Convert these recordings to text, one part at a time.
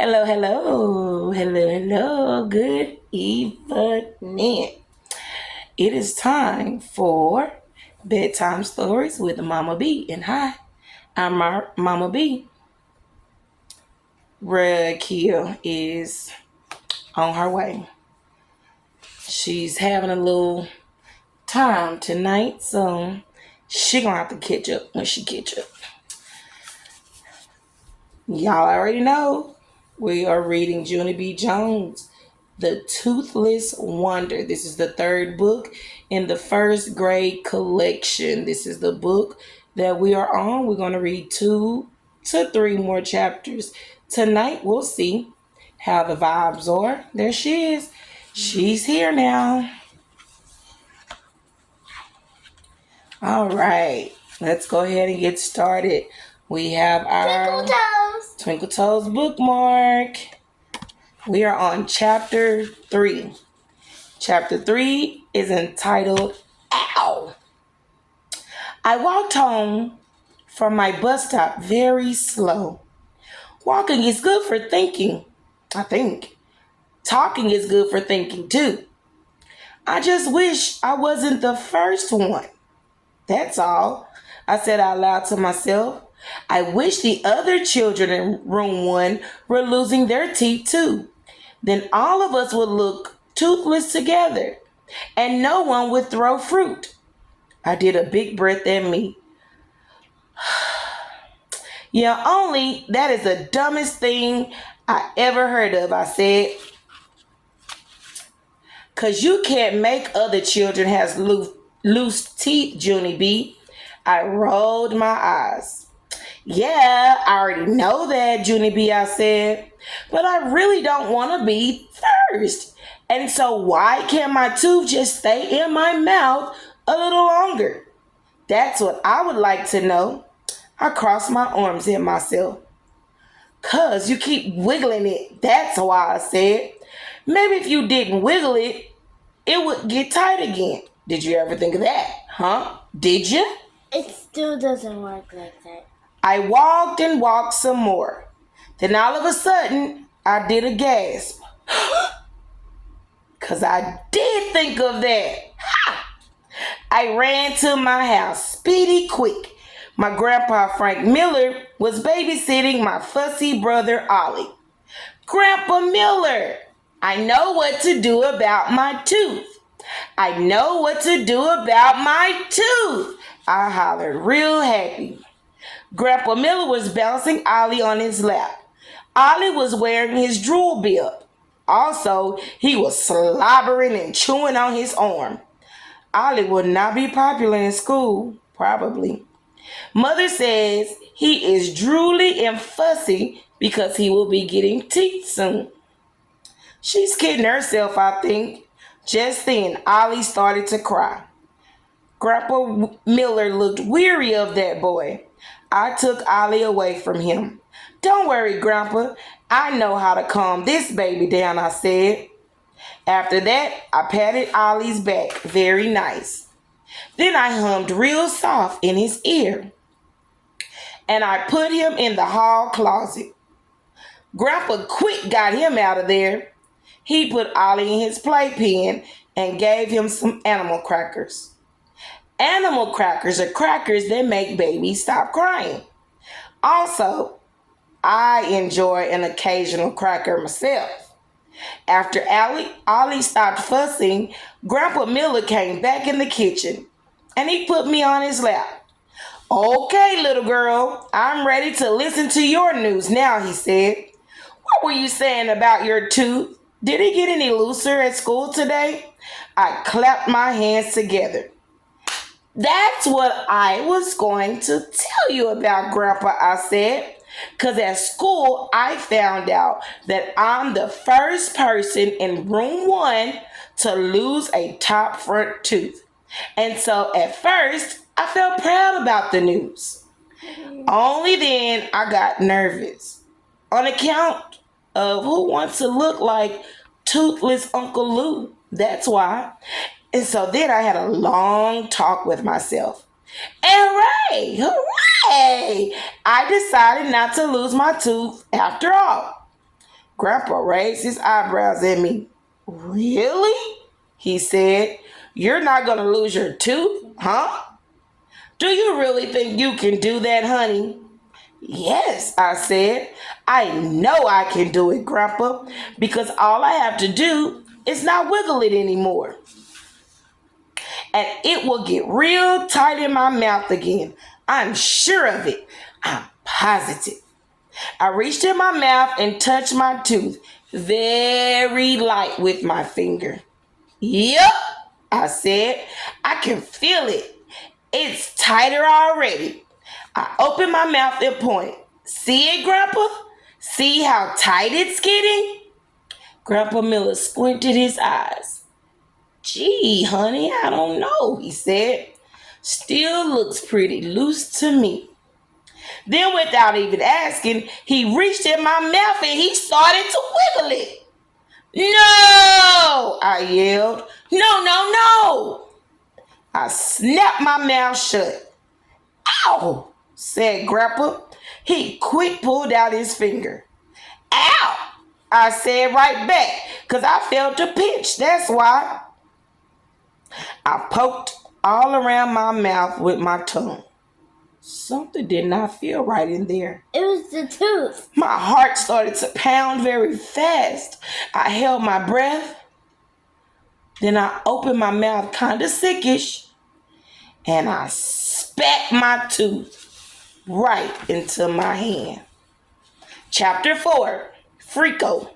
Hello. Good evening. It is time for bedtime stories with Mama B. And hi, I'm Mama B. Rakia is on her way. She's having a little time tonight, so she gonna have to catch up when she catch up. Y'all already know we are reading Junie B. Jones, The Toothless Wonder. This is the third book in the first grade collection. This is the book that we are on. We're going to read 2 to 3 more chapters. Tonight, we'll see how the vibes are. There she is. She's here now. All right. Let's go ahead and get started. We have our Twinkle Toes bookmark. We are on chapter 3. Chapter 3 is entitled, Ow! I walked home from my bus stop very slow. Walking is good for thinking, I think. Talking is good for thinking too. I just wish I wasn't the first one. That's all, I said out loud to myself. I wish the other children in room 1 were losing their teeth too. Then all of us would look toothless together, and no one would throw fruit. I did a big breath at me. Yeah, only that is the dumbest thing I ever heard of, I said. 'Cause you can't make other children have loose teeth, Junie B. I rolled my eyes. Yeah, I already know that, Junie B, I said. But I really don't want to be first. And so why can't my tooth just stay in my mouth a little longer? That's what I would like to know. I crossed my arms at myself. 'Cause you keep wiggling it, that's why, I said. Maybe if you didn't wiggle it, it would get tight again. Did you ever think of that, huh? Did you? It still doesn't work like that. I walked and walked some more. Then all of a sudden, I did a gasp. 'Cause I did think of that. Ha! I ran to my house, speedy quick. My grandpa Frank Miller was babysitting my fussy brother Ollie. Grandpa Miller, I know what to do about my tooth. I know what to do about my tooth, I hollered real happy. Grandpa Miller was bouncing Ollie on his lap. Ollie was wearing his drool bib. Also, he was slobbering and chewing on his arm. Ollie would not be popular in school, probably. Mother says he is drooly and fussy because he will be getting teeth soon. She's kidding herself, I think. Just then, Ollie started to cry. Grandpa Miller looked weary of that boy. I took Ollie away from him. Don't worry, Grandpa. I know how to calm this baby down, I said. After that, I patted Ollie's back very nice. Then I hummed real soft in his ear. And I put him in the hall closet. Grandpa quick got him out of there. He put Ollie in his playpen and gave him some animal crackers. Animal crackers are crackers that make babies stop crying. Also, I enjoy an occasional cracker myself. After Ollie stopped fussing, Grandpa Miller came back in the kitchen and he put me on his lap. Okay, little girl, I'm ready to listen to your news now, he said. What were you saying about your tooth? Did it get any looser at school today? I clapped my hands together. That's what I was going to tell you about, Grandpa, I said. 'Cause at school, I found out that I'm the first person in room 1 to lose a top front tooth. And so at first, I felt proud about the news. Only then I got nervous on account of who wants to look like toothless Uncle Lou. That's why. And so then I had a long talk with myself. And hooray! I decided not to lose my tooth after all. Grandpa raised his eyebrows at me. Really? He said. You're not going to lose your tooth, huh? Do you really think you can do that, honey? Yes, I said. I know I can do it, Grandpa, because all I have to do is not wiggle it anymore. And it will get real tight in my mouth again. I'm sure of it. I'm positive. I reached in my mouth and touched my tooth very light with my finger. Yup, I said. I can feel it. It's tighter already. I opened my mouth and pointed. See it, Grandpa? See how tight it's getting? Grandpa Miller squinted his eyes. Gee, honey, I don't know, he said. Still looks pretty loose to me. Then, without even asking, he reached in my mouth and he started to wiggle it. No, I yelled. No, no, no. I snapped my mouth shut. Ow, said Grandpa. He quick pulled out his finger. Ow, I said right back, because I felt a pinch, that's why. I poked all around my mouth with my tongue. Something did not feel right in there. It was the tooth. My heart started to pound very fast. I held my breath. Then I opened my mouth kind of sickish. And I spat my tooth right into my hand. Chapter 4, Frico.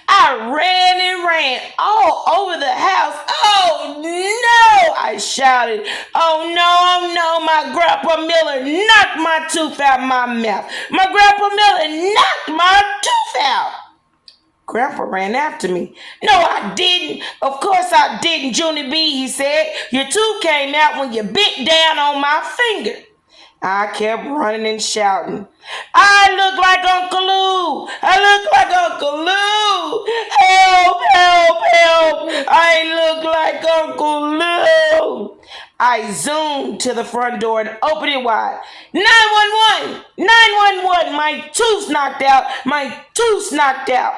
I ran and ran all over the house. Oh no, I shouted. Oh no, my Grandpa Miller knocked my tooth out my mouth. My Grandpa Miller knocked my tooth out. Grandpa ran after me. No, I didn't. Of course I didn't, Junie B, he said. Your tooth came out when you bit down on my finger. I kept running and shouting. I look like Uncle Lou. I look like Uncle Lou. Help, help, help. I look like Uncle Lou. I zoomed to the front door and opened it wide. 911! 911! My tooth's knocked out. My tooth's knocked out.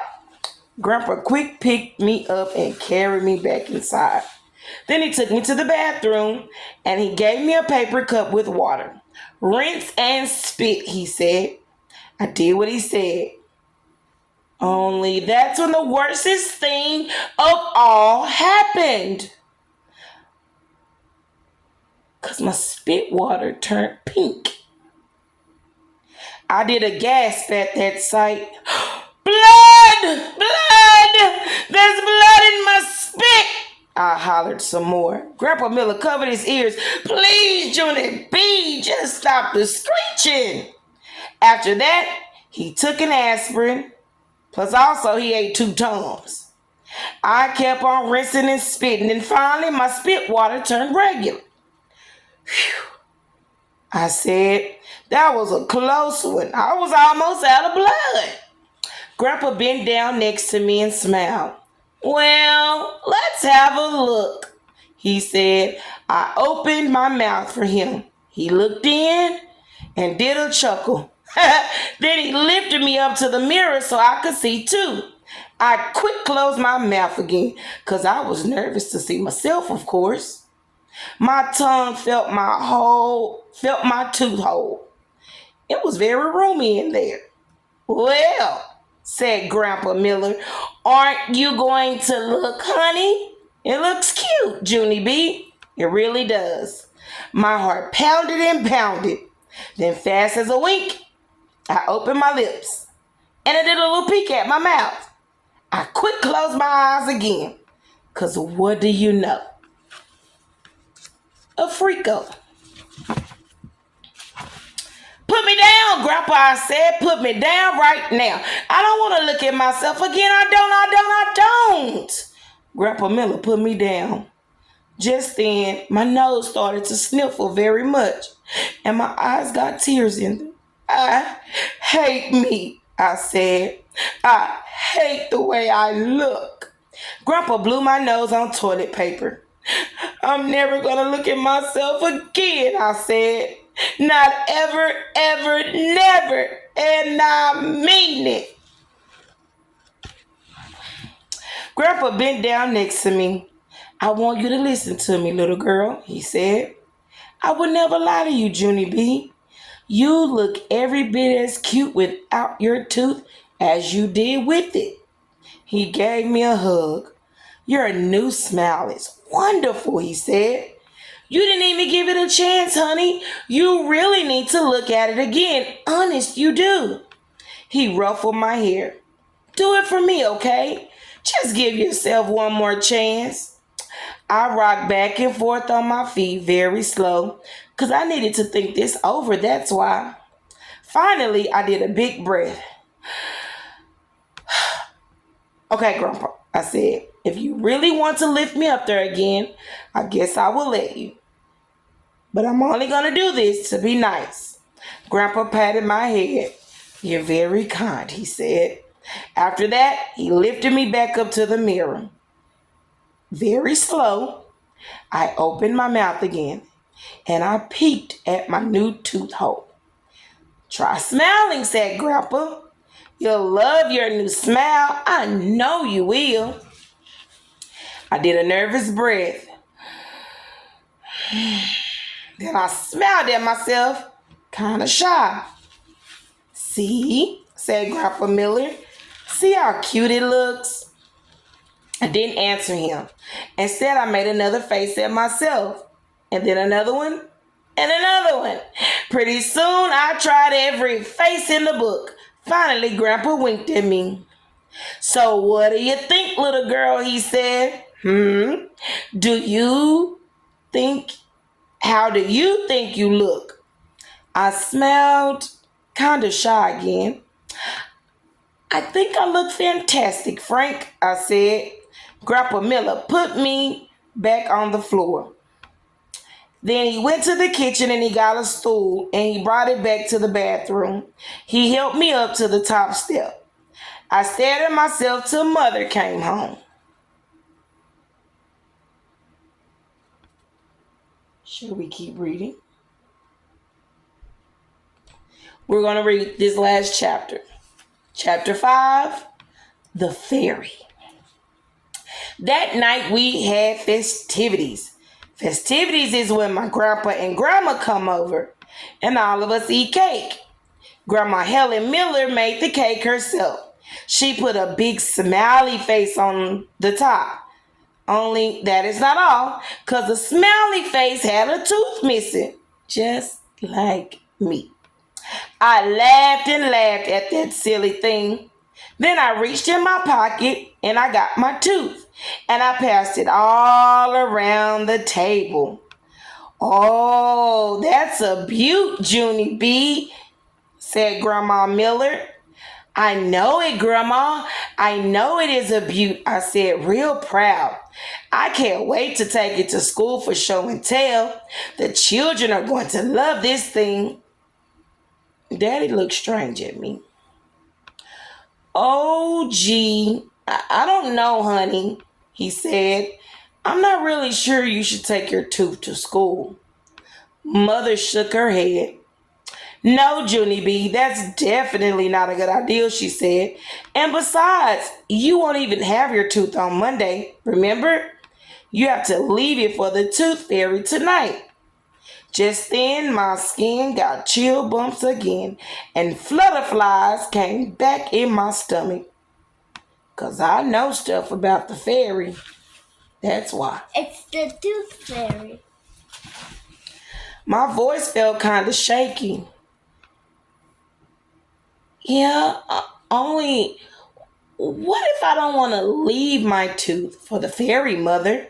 Grandpa quick picked me up and carried me back inside. Then he took me to the bathroom and he gave me a paper cup with water. Rinse and spit, he said. I did what he said. Only that's when the worstest thing of all happened. Because my spit water turned pink. I did a gasp at that sight. Blood! Blood! There's blood in my spit! I hollered some more. Grandpa Miller covered his ears. Please, Junie B, just stop the screeching. After that, he took an aspirin. Plus also he ate 2 Tums. I kept on rinsing and spitting, and finally my spit water turned regular. Whew. I said, that was a close one. I was almost out of blood. Grandpa bent down next to me and smiled. Well, let's have a look, he said. I opened my mouth for him. He looked in and did a chuckle. Then he lifted me up to the mirror so I could see too. I quick closed my mouth again because I was nervous to see myself, of course. My tongue felt my tooth hole. It was very roomy in there. Well, said Grandpa Miller, aren't you going to look, honey? It looks cute, Junie B. It really does. My heart pounded and pounded. Then fast as a wink, I opened my lips and I did a little peek at my mouth. I quick closed my eyes again. Because what do you know? A Frico. Put me down, Grandpa, I said. Put me down right now. I don't want to look at myself again. I don't. Grandpa Miller put me down. Just then, my nose started to sniffle very much, and my eyes got tears in them. I hate me, I said. I hate the way I look. Grandpa blew my nose on toilet paper. I'm never going to look at myself again, I said. Not ever, ever, never. And I mean it. Grandpa bent down next to me. I want you to listen to me, little girl, he said. I would never lie to you, Junie B. You look every bit as cute without your tooth as you did with it. He gave me a hug. Your new smile is wonderful, he said. You didn't even give it a chance, honey. You really need to look at it again. Honest, you do. He ruffled my hair. Do it for me, okay? Just give yourself one more chance. I rocked back and forth on my feet very slow because I needed to think this over, that's why. Finally, I did a big breath. Okay, Grandpa, I said, if you really want to lift me up there again, I guess I will let you. But I'm only going to do this to be nice. Grandpa patted my head. You're very kind, he said. After that, he lifted me back up to the mirror. Very slow, I opened my mouth again and I peeked at my new tooth hole. Try smiling, said Grandpa. You'll love your new smile. I know you will. I did a nervous breath. Then I smiled at myself, kind of shy. See, said Grandpa Miller. See how cute it looks? I didn't answer him. Instead, I made another face at myself. And then another one. And another one. Pretty soon, I tried every face in the book. Finally, Grandpa winked at me. So what do you think, little girl, he said. Do you think, how do you think you look? I smiled, kind of shy again. I think I look fantastic, Frank, I said. Grandpa Miller put me back on the floor. Then he went to the kitchen and he got a stool and he brought it back to the bathroom. He helped me up to the top step. I stared at myself till Mother came home. Should we keep reading? We're going to read this last chapter. Chapter 5, The Fairy. That night we had festivities. Festivities is when my grandpa and grandma come over and all of us eat cake. Grandma Helen Miller made the cake herself. She put a big smiley face on the top. Only that is not all, because the smiley face had a tooth missing, just like me. I laughed and laughed at that silly thing. Then I reached in my pocket and I got my tooth and I passed it all around the table. Oh, that's a beaut, Junie B, said Grandma Miller. I know it, Grandma. I know it is a beaut, I said, real proud. I can't wait to take it to school for show and tell. The children are going to love this thing. Daddy looked strange at me. Oh, gee, I don't know, honey, he said. I'm not really sure you should take your tooth to school. Mother shook her head. No, Junie B, that's definitely not a good idea, she said. And besides, you won't even have your tooth on Monday, remember? You have to leave it for the tooth fairy tonight. Just then, my skin got chill bumps again, and flutterflies came back in my stomach. 'Cause I know stuff about the fairy. That's why. It's the tooth fairy. My voice felt kind of shaky. Yeah, only what if I don't want to leave my tooth for the fairy, Mother?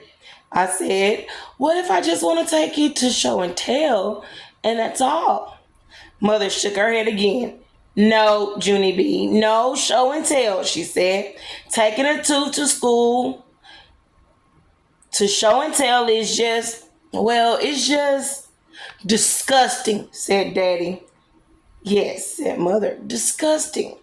I said, what if I just want to take it to show and tell, and that's all? Mother shook her head again. No, Junie B, no show and tell, she said. Taking a tooth to school to show and tell is just, well, it's just disgusting, said Daddy. Yes, said Mother, disgusting.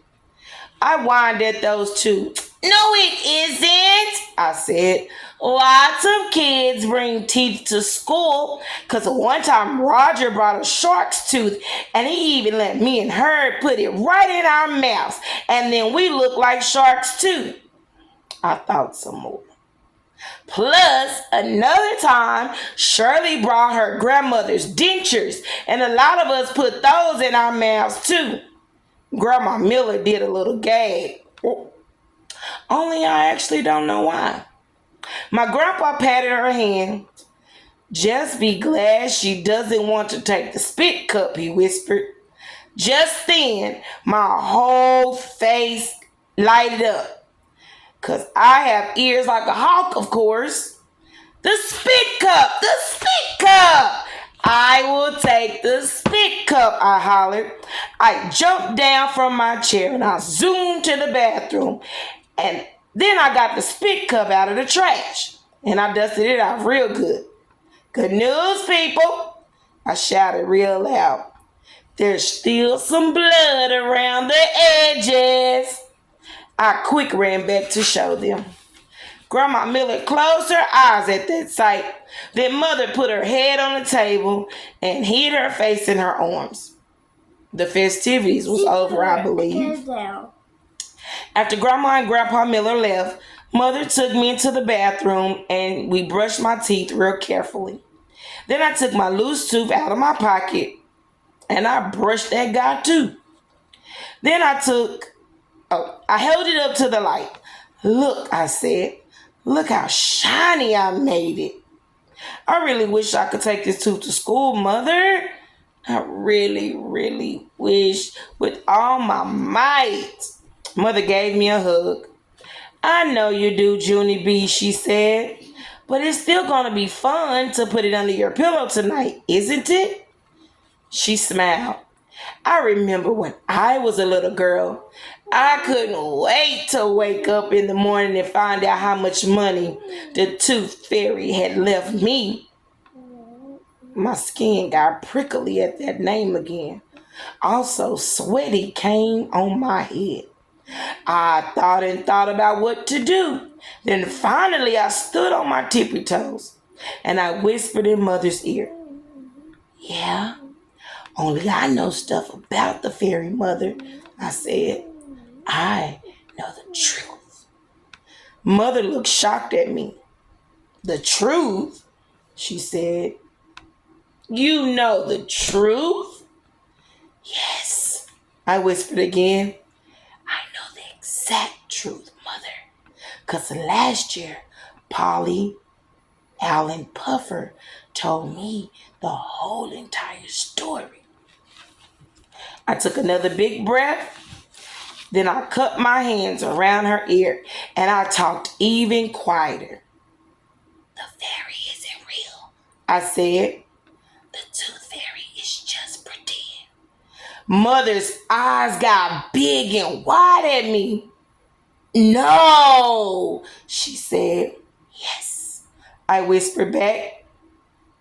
I whined at those two. No, it isn't, I said. Lots of kids bring teeth to school because one time Roger brought a shark's tooth and he even let me and her put it right in our mouths and then we look like sharks too. I thought some more. Plus, another time, Shirley brought her grandmother's dentures, and a lot of us put those in our mouths too. Grandma Miller did a little gag. Only I actually don't know why. My grandpa patted her hand. Just be glad she doesn't want to take the spit cup, he whispered. Just then, my whole face lighted up. 'Cause I have ears like a hawk, of course. The spit cup! The spit cup! I will take the spit cup, I hollered. I jumped down from my chair and I zoomed to the bathroom. And then I got the spit cup out of the trash. And I dusted it off real good. Good news, people! I shouted real loud. There's still some blood around the edges. I quick ran back to show them. Grandma Miller closed her eyes at that sight. Then Mother put her head on the table and hid her face in her arms. The festivities was over, I believe. After Grandma and Grandpa Miller left, Mother took me into the bathroom and we brushed my teeth real carefully. Then I took my loose tooth out of my pocket and I brushed that guy too. Then I held it up to the light. Look, I said, look how shiny I made it. I really wish I could take this tooth to school, Mother. I really, really wish with all my might. Mother gave me a hug. I know you do, Junie B, she said. But it's still going to be fun to put it under your pillow tonight, isn't it? She smiled. I remember when I was a little girl, I couldn't wait to wake up in the morning and find out how much money the tooth fairy had left me. My skin got prickly at that name again. Also, sweaty came on my head. I thought and thought about what to do. Then finally I stood on my tippy toes and I whispered in Mother's ear. Yeah, only I know stuff about the fairy, Mother, I said. I know the truth. Mother looked shocked at me. The truth? She said. You know the truth? Yes, I whispered again. I know the exact truth, Mother. 'Cause last year, Polly Allen Puffer told me the whole entire story. I took another big breath. Then I cupped my hands around her ear and I talked even quieter. The fairy isn't real, I said. The tooth fairy is just pretend. Mother's eyes got big and wide at me. No, she said. Yes, I whispered back.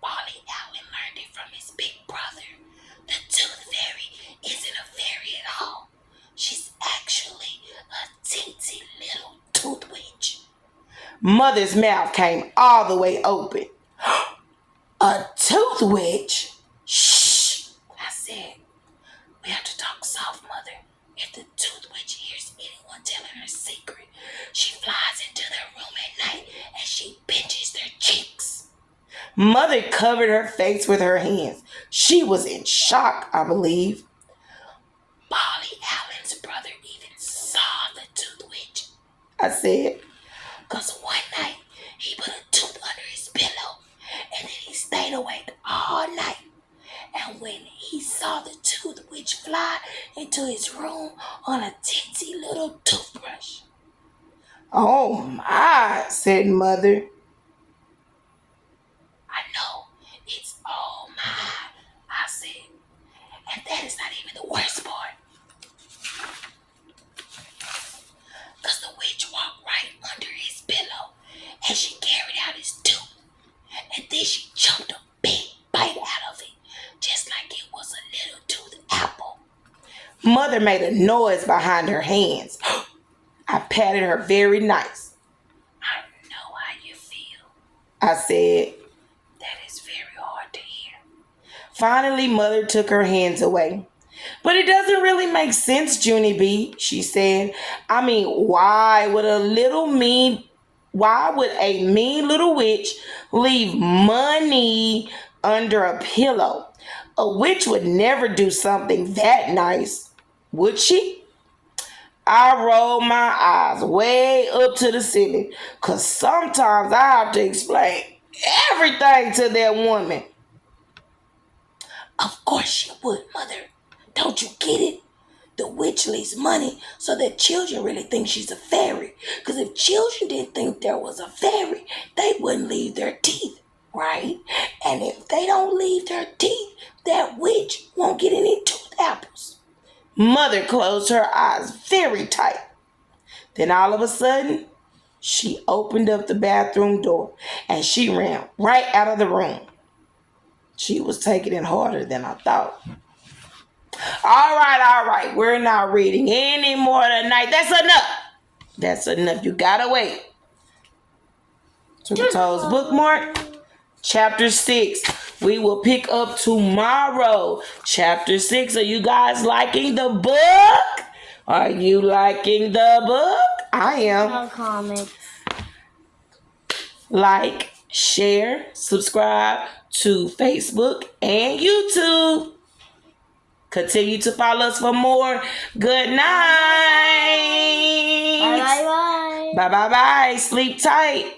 Polly Allen learned it from his big brother. The tooth fairy isn't a fairy at all. She's actually a teensy little tooth witch. Mother's mouth came all the way open. A tooth witch? Shh, I said. We have to talk soft, Mother. If the tooth witch hears anyone telling her secret, she flies into their room at night and she pinches their cheeks. Mother covered her face with her hands. She was in shock, I believe. Polly Allen's brother even saw the tooth witch, I said. 'Cause one night he put a tooth under his pillow and then he stayed awake all night. And when he saw the tooth witch fly into his room on a teensy little toothbrush. Oh my, said Mother. I know, it's oh my, I said. And that is not even the worst part. 'Cause the witch walked right under his pillow and she carried out his tooth. And then she choked a big bite out of it, just like it was a little tooth apple. Mother made a noise behind her hands. I patted her very nice. I know how you feel, I said. That is very hard to hear. Finally, Mother took her hands away. But it doesn't really make sense, Junie B, she said. I mean, why would a mean little witch leave money under a pillow? A witch would never do something that nice, would she? I roll my eyes way up to the ceiling because sometimes I have to explain everything to that woman. Of course she would, Mother. Don't you get it? The witch leaves money so that children really think she's a fairy. Because if children didn't think there was a fairy, they wouldn't leave their teeth, right? And if they don't leave their teeth, that witch won't get any tooth apples. Mother closed her eyes very tight. Then all of a sudden, she opened up the bathroom door and she ran right out of the room. She was taking it harder than I thought. All right. We're not reading any more tonight. That's enough. You gotta wait. Toes bookmark. Chapter 6. We will pick up tomorrow. Chapter 6. Are you guys liking the book? Are you liking the book? I am. No comments. Like, share, subscribe to Facebook and YouTube. Continue to follow us for more. Good night. Bye. Bye. Sleep tight.